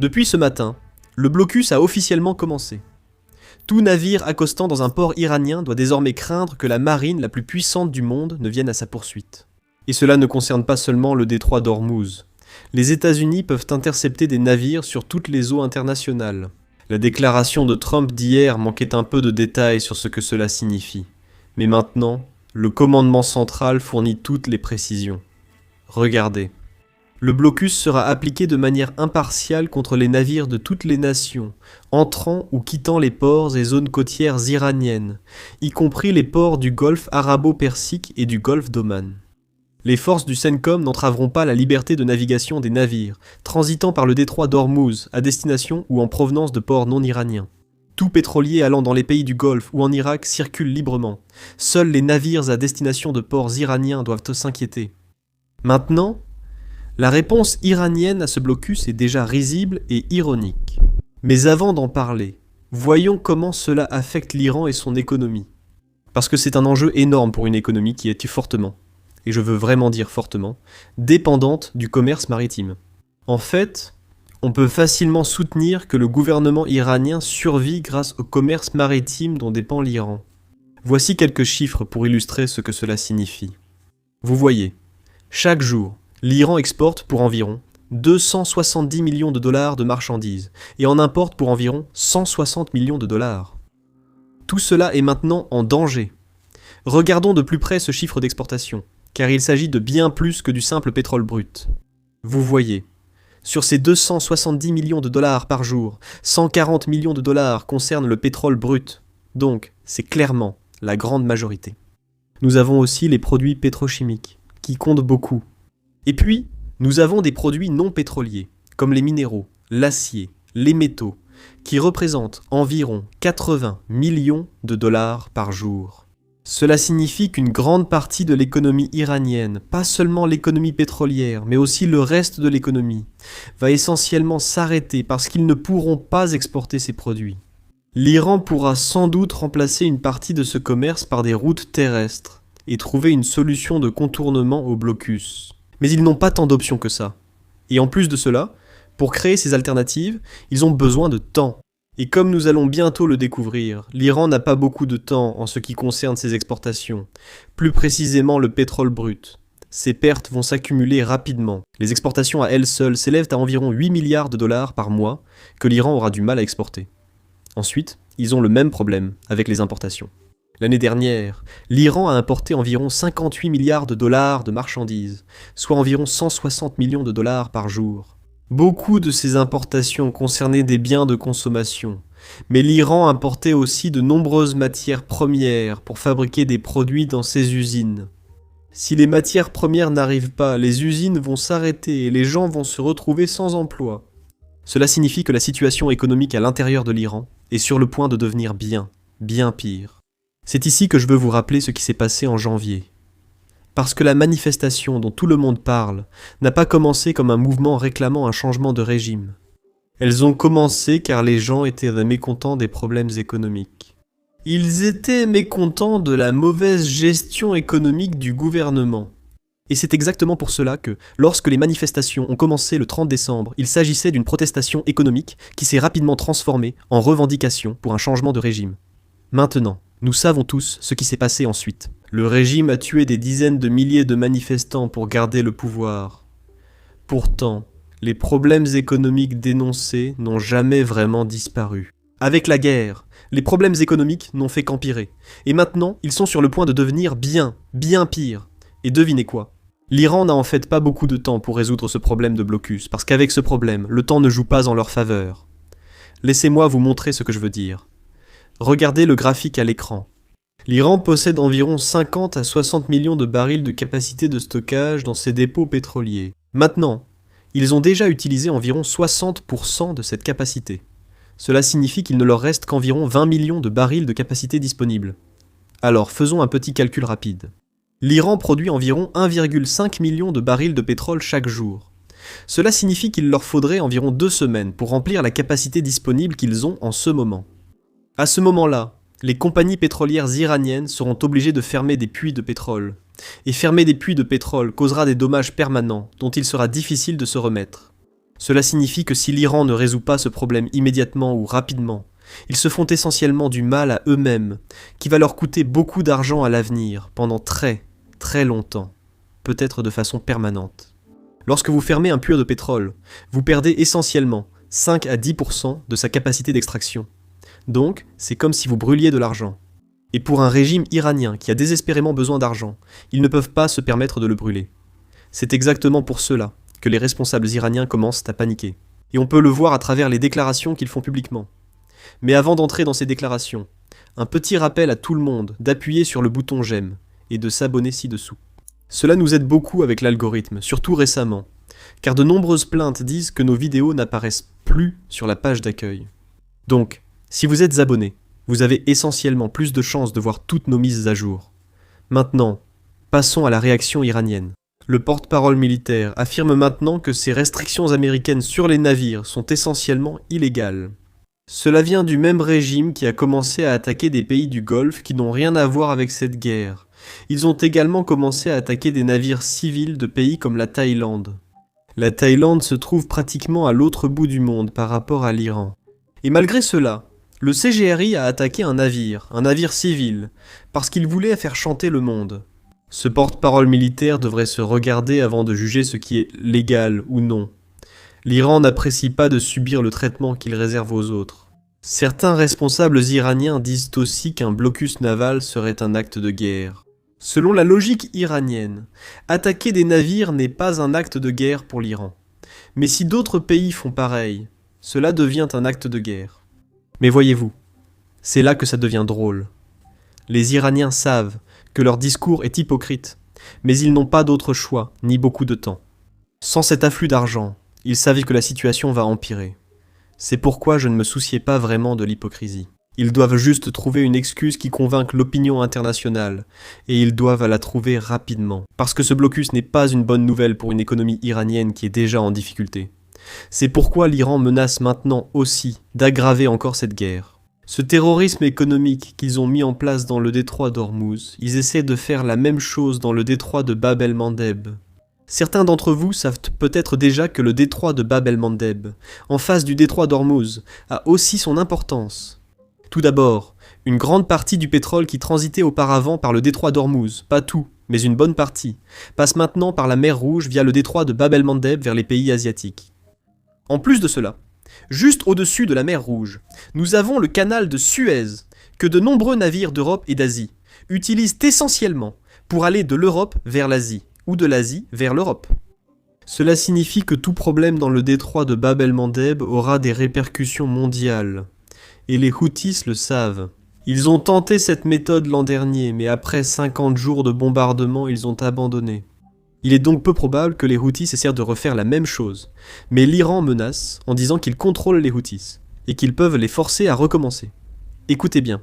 Depuis ce matin, le blocus a officiellement commencé. Tout navire accostant dans un port iranien doit désormais craindre que la marine la plus puissante du monde ne vienne à sa poursuite. Et cela ne concerne pas seulement le détroit d'Ormuz. Les États-Unis peuvent intercepter des navires sur toutes les eaux internationales. La déclaration de Trump d'hier manquait un peu de détails sur ce que cela signifie. Mais maintenant, le commandement central fournit toutes les précisions. Regardez. Le blocus sera appliqué de manière impartiale contre les navires de toutes les nations, entrant ou quittant les ports et zones côtières iraniennes, y compris les ports du golfe arabo-persique et du golfe d'Oman. Les forces du CENTCOM n'entraveront pas la liberté de navigation des navires, transitant par le détroit d'Ormuz, à destination ou en provenance de ports non iraniens. Tout pétrolier allant dans les pays du Golfe ou en Irak circule librement. Seuls les navires à destination de ports iraniens doivent s'inquiéter. Maintenant, la réponse iranienne à ce blocus est déjà risible et ironique. Mais avant d'en parler, voyons comment cela affecte l'Iran et son économie. Parce que c'est un enjeu énorme pour une économie qui est fortement, et je veux vraiment dire fortement, dépendante du commerce maritime. En fait, on peut facilement soutenir que le gouvernement iranien survit grâce au commerce maritime dont dépend l'Iran. Voici quelques chiffres pour illustrer ce que cela signifie. Vous voyez, chaque jour, l'Iran exporte pour environ 270 millions de dollars de marchandises et en importe pour environ 160 millions de dollars. Tout cela est maintenant en danger. Regardons de plus près ce chiffre d'exportation, car il s'agit de bien plus que du simple pétrole brut. Vous voyez, sur ces 270 millions de dollars par jour, 140 millions de dollars concernent le pétrole brut, donc c'est clairement la grande majorité. Nous avons aussi les produits pétrochimiques, qui comptent beaucoup. Et puis, nous avons des produits non pétroliers, comme les minéraux, l'acier, les métaux, qui représentent environ 80 millions de dollars par jour. Cela signifie qu'une grande partie de l'économie iranienne, pas seulement l'économie pétrolière, mais aussi le reste de l'économie, va essentiellement s'arrêter parce qu'ils ne pourront pas exporter ces produits. L'Iran pourra sans doute remplacer une partie de ce commerce par des routes terrestres et trouver une solution de contournement au blocus. Mais ils n'ont pas tant d'options que ça. Et en plus de cela, pour créer ces alternatives, ils ont besoin de temps. Et comme nous allons bientôt le découvrir, l'Iran n'a pas beaucoup de temps en ce qui concerne ses exportations, plus précisément le pétrole brut. Ces pertes vont s'accumuler rapidement. Les exportations à elles seules s'élèvent à environ 8 milliards de dollars par mois que l'Iran aura du mal à exporter. Ensuite, ils ont le même problème avec les importations. L'année dernière, l'Iran a importé environ 58 milliards de dollars de marchandises, soit environ 160 millions de dollars par jour. Beaucoup de ces importations concernaient des biens de consommation, mais l'Iran importait aussi de nombreuses matières premières pour fabriquer des produits dans ses usines. Si les matières premières n'arrivent pas, les usines vont s'arrêter et les gens vont se retrouver sans emploi. Cela signifie que la situation économique à l'intérieur de l'Iran est sur le point de devenir bien pire. C'est ici que je veux vous rappeler ce qui s'est passé en janvier. Parce que la manifestation dont tout le monde parle n'a pas commencé comme un mouvement réclamant un changement de régime. Elles ont commencé car les gens étaient mécontents des problèmes économiques. Ils étaient mécontents de la mauvaise gestion économique du gouvernement. Et c'est exactement pour cela que, lorsque les manifestations ont commencé le 30 décembre, il s'agissait d'une protestation économique qui s'est rapidement transformée en revendication pour un changement de régime. Maintenant, nous savons tous ce qui s'est passé ensuite. Le régime a tué des dizaines de milliers de manifestants pour garder le pouvoir. Pourtant, les problèmes économiques dénoncés n'ont jamais vraiment disparu. Avec la guerre, les problèmes économiques n'ont fait qu'empirer. Et maintenant, ils sont sur le point de devenir bien pire. Et devinez quoi ? L'Iran n'a en fait pas beaucoup de temps pour résoudre ce problème de blocus, parce qu'avec ce problème, le temps ne joue pas en leur faveur. Laissez-moi vous montrer ce que je veux dire. Regardez le graphique à l'écran. L'Iran possède environ 50 à 60 millions de barils de capacité de stockage dans ses dépôts pétroliers. Maintenant, ils ont déjà utilisé environ 60% de cette capacité. Cela signifie qu'il ne leur reste qu'environ 20 millions de barils de capacité disponibles. Alors faisons un petit calcul rapide. L'Iran produit environ 1,5 million de barils de pétrole chaque jour. Cela signifie qu'il leur faudrait environ 2 semaines pour remplir la capacité disponible qu'ils ont en ce moment. À ce moment-là, les compagnies pétrolières iraniennes seront obligées de fermer des puits de pétrole. Et fermer des puits de pétrole causera des dommages permanents dont il sera difficile de se remettre. Cela signifie que si l'Iran ne résout pas ce problème immédiatement ou rapidement, ils se font essentiellement du mal à eux-mêmes, qui va leur coûter beaucoup d'argent à l'avenir, pendant très, très longtemps, peut-être de façon permanente. Lorsque vous fermez un puits de pétrole, vous perdez essentiellement 5 à 10% de sa capacité d'extraction. Donc, c'est comme si vous brûliez de l'argent. Et pour un régime iranien qui a désespérément besoin d'argent, ils ne peuvent pas se permettre de le brûler. C'est exactement pour cela que les responsables iraniens commencent à paniquer. Et on peut le voir à travers les déclarations qu'ils font publiquement. Mais avant d'entrer dans ces déclarations, un petit rappel à tout le monde d'appuyer sur le bouton j'aime et de s'abonner ci-dessous. Cela nous aide beaucoup avec l'algorithme, surtout récemment, car de nombreuses plaintes disent que nos vidéos n'apparaissent plus sur la page d'accueil. Donc, si vous êtes abonné, vous avez essentiellement plus de chances de voir toutes nos mises à jour. Maintenant, passons à la réaction iranienne. Le porte-parole militaire affirme maintenant que ces restrictions américaines sur les navires sont essentiellement illégales. Cela vient du même régime qui a commencé à attaquer des pays du Golfe qui n'ont rien à voir avec cette guerre. Ils ont également commencé à attaquer des navires civils de pays comme la Thaïlande. La Thaïlande se trouve pratiquement à l'autre bout du monde par rapport à l'Iran. Et malgré cela, le CGRI a attaqué un navire civil, parce qu'il voulait faire chanter le monde. Ce porte-parole militaire devrait se regarder avant de juger ce qui est légal ou non. L'Iran n'apprécie pas de subir le traitement qu'il réserve aux autres. Certains responsables iraniens disent aussi qu'un blocus naval serait un acte de guerre. Selon la logique iranienne, attaquer des navires n'est pas un acte de guerre pour l'Iran. Mais si d'autres pays font pareil, cela devient un acte de guerre. Mais voyez-vous, c'est là que ça devient drôle. Les Iraniens savent que leur discours est hypocrite, mais ils n'ont pas d'autre choix, ni beaucoup de temps. Sans cet afflux d'argent, ils savaient que la situation va empirer. C'est pourquoi je ne me souciais pas vraiment de l'hypocrisie. Ils doivent juste trouver une excuse qui convainque l'opinion internationale, et ils doivent la trouver rapidement, parce que ce blocus n'est pas une bonne nouvelle pour une économie iranienne qui est déjà en difficulté. C'est pourquoi l'Iran menace maintenant aussi d'aggraver encore cette guerre. Ce terrorisme économique qu'ils ont mis en place dans le détroit d'Ormuz, ils essaient de faire la même chose dans le détroit de Bab el-Mandeb. Certains d'entre vous savent peut-être déjà que le détroit de Bab el-Mandeb, en face du détroit d'Ormuz, a aussi son importance. Tout d'abord, une grande partie du pétrole qui transitait auparavant par le détroit d'Ormuz, pas tout, mais une bonne partie, passe maintenant par la mer Rouge via le détroit de Bab el-Mandeb vers les pays asiatiques. En plus de cela, juste au-dessus de la mer Rouge, nous avons le canal de Suez, que de nombreux navires d'Europe et d'Asie utilisent essentiellement pour aller de l'Europe vers l'Asie, ou de l'Asie vers l'Europe. Cela signifie que tout problème dans le détroit de Bab el-Mandeb aura des répercussions mondiales. Et les Houthis le savent. Ils ont tenté cette méthode l'an dernier, mais après 50 jours de bombardement, ils ont abandonné. Il est donc peu probable que les Houthis essaient de refaire la même chose, mais l'Iran menace en disant qu'ils contrôlent les Houthis, et qu'ils peuvent les forcer à recommencer. Écoutez bien.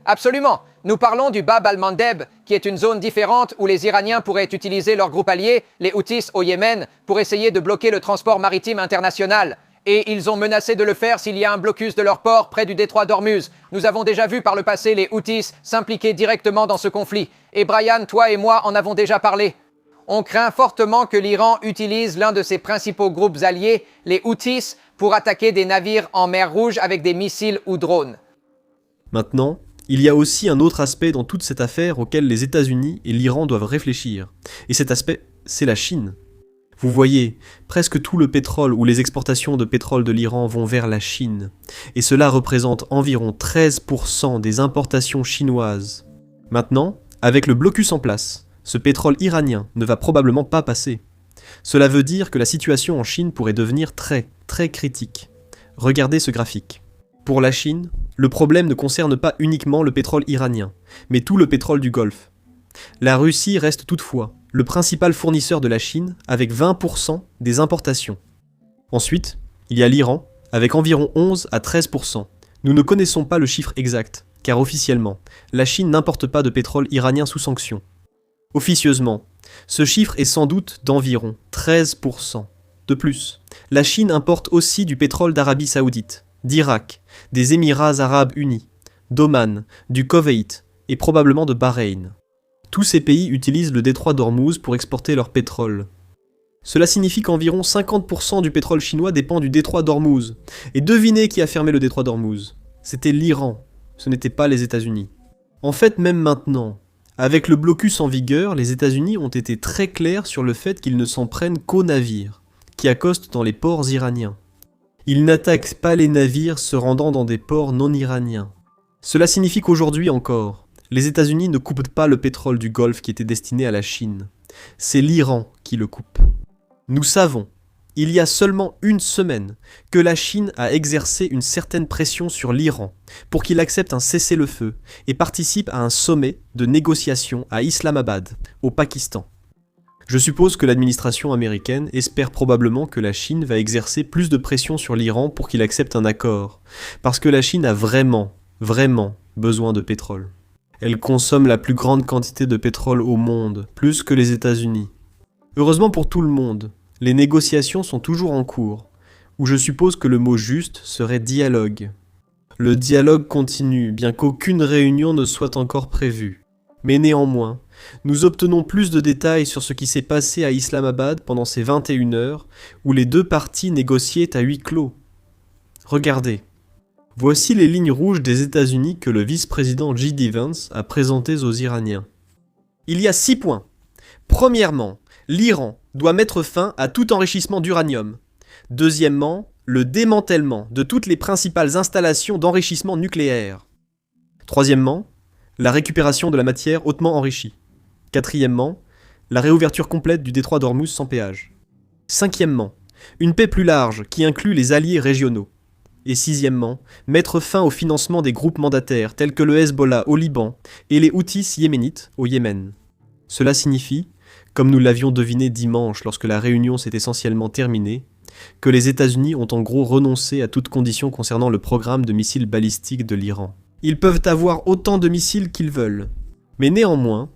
Absolument. Nous parlons du Bab al-Mandeb, qui est une zone différente où les Iraniens pourraient utiliser leur groupe allié, les Houthis au Yémen, pour essayer de bloquer le transport maritime international. Et ils ont menacé de le faire s'il y a un blocus de leur port près du détroit d'Ormuz. Nous avons déjà vu par le passé les Houthis s'impliquer directement dans ce conflit. Et Brian, toi et moi en avons déjà parlé. On craint fortement que l'Iran utilise l'un de ses principaux groupes alliés, les Houthis, pour attaquer des navires en mer Rouge avec des missiles ou drones. Maintenant, il y a aussi un autre aspect dans toute cette affaire auquel les États-Unis et l'Iran doivent réfléchir. Et cet aspect, c'est la Chine. Vous voyez, presque tout le pétrole ou les exportations de pétrole de l'Iran vont vers la Chine. Et cela représente environ 13% des importations chinoises. Maintenant, avec le blocus en place, ce pétrole iranien ne va probablement pas passer. Cela veut dire que la situation en Chine pourrait devenir très, très critique. Regardez ce graphique. Pour la Chine, le problème ne concerne pas uniquement le pétrole iranien, mais tout le pétrole du Golfe. La Russie reste toutefois le principal fournisseur de la Chine avec 20% des importations. Ensuite, il y a l'Iran avec environ 11 à 13%. Nous ne connaissons pas le chiffre exact, car officiellement, la Chine n'importe pas de pétrole iranien sous sanction. Officieusement, ce chiffre est sans doute d'environ 13%. De plus, la Chine importe aussi du pétrole d'Arabie Saoudite, d'Irak, des Émirats Arabes Unis, d'Oman, du Koweït et probablement de Bahreïn. Tous ces pays utilisent le détroit d'Ormuz pour exporter leur pétrole. Cela signifie qu'environ 50% du pétrole chinois dépend du détroit d'Ormuz. Et devinez qui a fermé le détroit d'Ormuz? C'était l'Iran, ce n'était pas les États-Unis. En fait, même maintenant, avec le blocus en vigueur, les États-Unis ont été très clairs sur le fait qu'ils ne s'en prennent qu'aux navires, qui accostent dans les ports iraniens. Ils n'attaquent pas les navires se rendant dans des ports non iraniens. Cela signifie qu'aujourd'hui encore, les États-Unis ne coupent pas le pétrole du Golfe qui était destiné à la Chine. C'est l'Iran qui le coupe. Nous savons, il y a seulement une semaine, que la Chine a exercé une certaine pression sur l'Iran pour qu'il accepte un cessez-le-feu et participe à un sommet de négociation à Islamabad, au Pakistan. Je suppose que l'administration américaine espère probablement que la Chine va exercer plus de pression sur l'Iran pour qu'il accepte un accord, parce que la Chine a vraiment besoin de pétrole. Elle consomme la plus grande quantité de pétrole au monde, plus que les États-Unis. Heureusement pour tout le monde, les négociations sont toujours en cours, où je suppose que le mot juste serait dialogue. Le dialogue continue, bien qu'aucune réunion ne soit encore prévue. Mais néanmoins, nous obtenons plus de détails sur ce qui s'est passé à Islamabad pendant ces 21 heures, où les deux parties négociaient à huis clos. Regardez. Voici les lignes rouges des États-Unis que le vice-président J.D. Vance a présentées aux Iraniens. Il y a 6 points. Premièrement, l'Iran doit mettre fin à tout enrichissement d'uranium. Deuxièmement, le démantèlement de toutes les principales installations d'enrichissement nucléaire. Troisièmement, la récupération de la matière hautement enrichie. Quatrièmement, la réouverture complète du détroit d'Ormuz sans péage. Cinquièmement, une paix plus large qui inclut les alliés régionaux. Et sixièmement, mettre fin au financement des groupes mandataires tels que le Hezbollah au Liban et les Houthis yéménites au Yémen. Cela signifie, comme nous l'avions deviné dimanche lorsque la réunion s'est essentiellement terminée, que les États-Unis ont en gros renoncé à toute condition concernant le programme de missiles balistiques de l'Iran. Ils peuvent avoir autant de missiles qu'ils veulent. Mais néanmoins,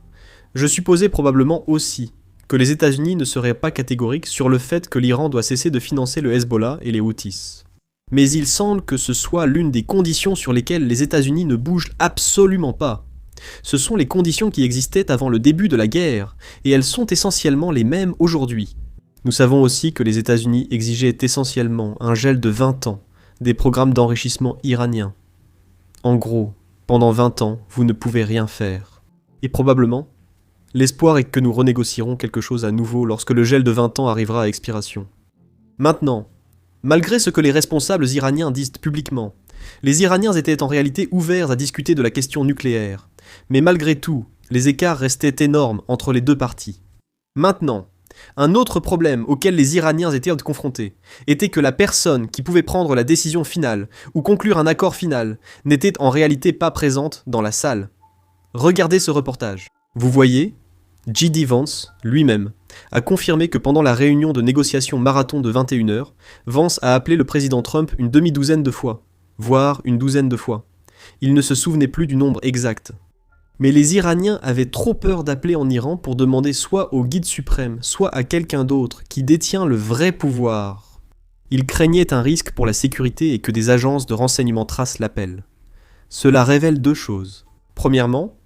je supposais probablement aussi que les États-Unis ne seraient pas catégoriques sur le fait que l'Iran doit cesser de financer le Hezbollah et les Houthis. Mais il semble que ce soit l'une des conditions sur lesquelles les États-Unis ne bougent absolument pas. Ce sont les conditions qui existaient avant le début de la guerre, et elles sont essentiellement les mêmes aujourd'hui. Nous savons aussi que les États-Unis exigeaient essentiellement un gel de 20 ans des programmes d'enrichissement iraniens. En gros, pendant 20 ans, vous ne pouvez rien faire. Et probablement, l'espoir est que nous renégocierons quelque chose à nouveau lorsque le gel de 20 ans arrivera à expiration. Maintenant, malgré ce que les responsables iraniens disent publiquement, les Iraniens étaient en réalité ouverts à discuter de la question nucléaire. Mais malgré tout, les écarts restaient énormes entre les deux parties. Maintenant, un autre problème auquel les Iraniens étaient confrontés était que la personne qui pouvait prendre la décision finale ou conclure un accord final n'était en réalité pas présente dans la salle. Regardez ce reportage. Vous voyez, J.D. Vance, lui-même, a confirmé que pendant la réunion de négociation marathon de 21 heures, Vance a appelé le président Trump une demi-douzaine de fois, voire une douzaine de fois. Il ne se souvenait plus du nombre exact. Mais les Iraniens avaient trop peur d'appeler en Iran pour demander soit au guide suprême, soit à quelqu'un d'autre qui détient le vrai pouvoir. Ils craignaient un risque pour la sécurité et que des agences de renseignement tracent l'appel. Cela révèle deux choses. Premièrement,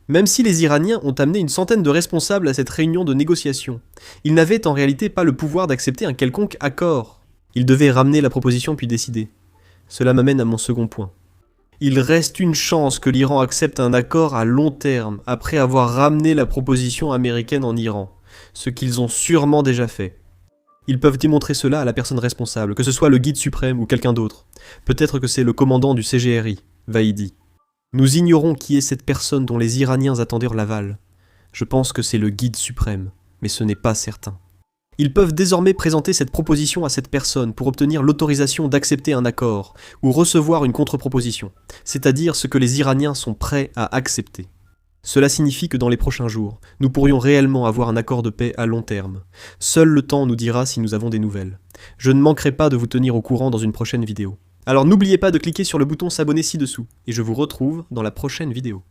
même si les Iraniens ont amené une centaine de responsables à cette réunion de négociation, ils n'avaient en réalité pas le pouvoir d'accepter un quelconque accord. Ils devaient ramener la proposition puis décider. Cela m'amène à mon second point. Il reste une chance que l'Iran accepte un accord à long terme après avoir ramené la proposition américaine en Iran, ce qu'ils ont sûrement déjà fait. Ils peuvent démontrer cela à la personne responsable, que ce soit le guide suprême ou quelqu'un d'autre. Peut-être que c'est le commandant du CGRI, Vahidi. Nous ignorons qui est cette personne dont les Iraniens attendirent l'aval. Je pense que c'est le guide suprême, mais ce n'est pas certain. Ils peuvent désormais présenter cette proposition à cette personne pour obtenir l'autorisation d'accepter un accord ou recevoir une contre-proposition, c'est-à-dire ce que les Iraniens sont prêts à accepter. Cela signifie que dans les prochains jours, nous pourrions réellement avoir un accord de paix à long terme. Seul le temps nous dira si nous avons des nouvelles. Je ne manquerai pas de vous tenir au courant dans une prochaine vidéo. Alors n'oubliez pas de cliquer sur le bouton s'abonner ci-dessous, et je vous retrouve dans la prochaine vidéo.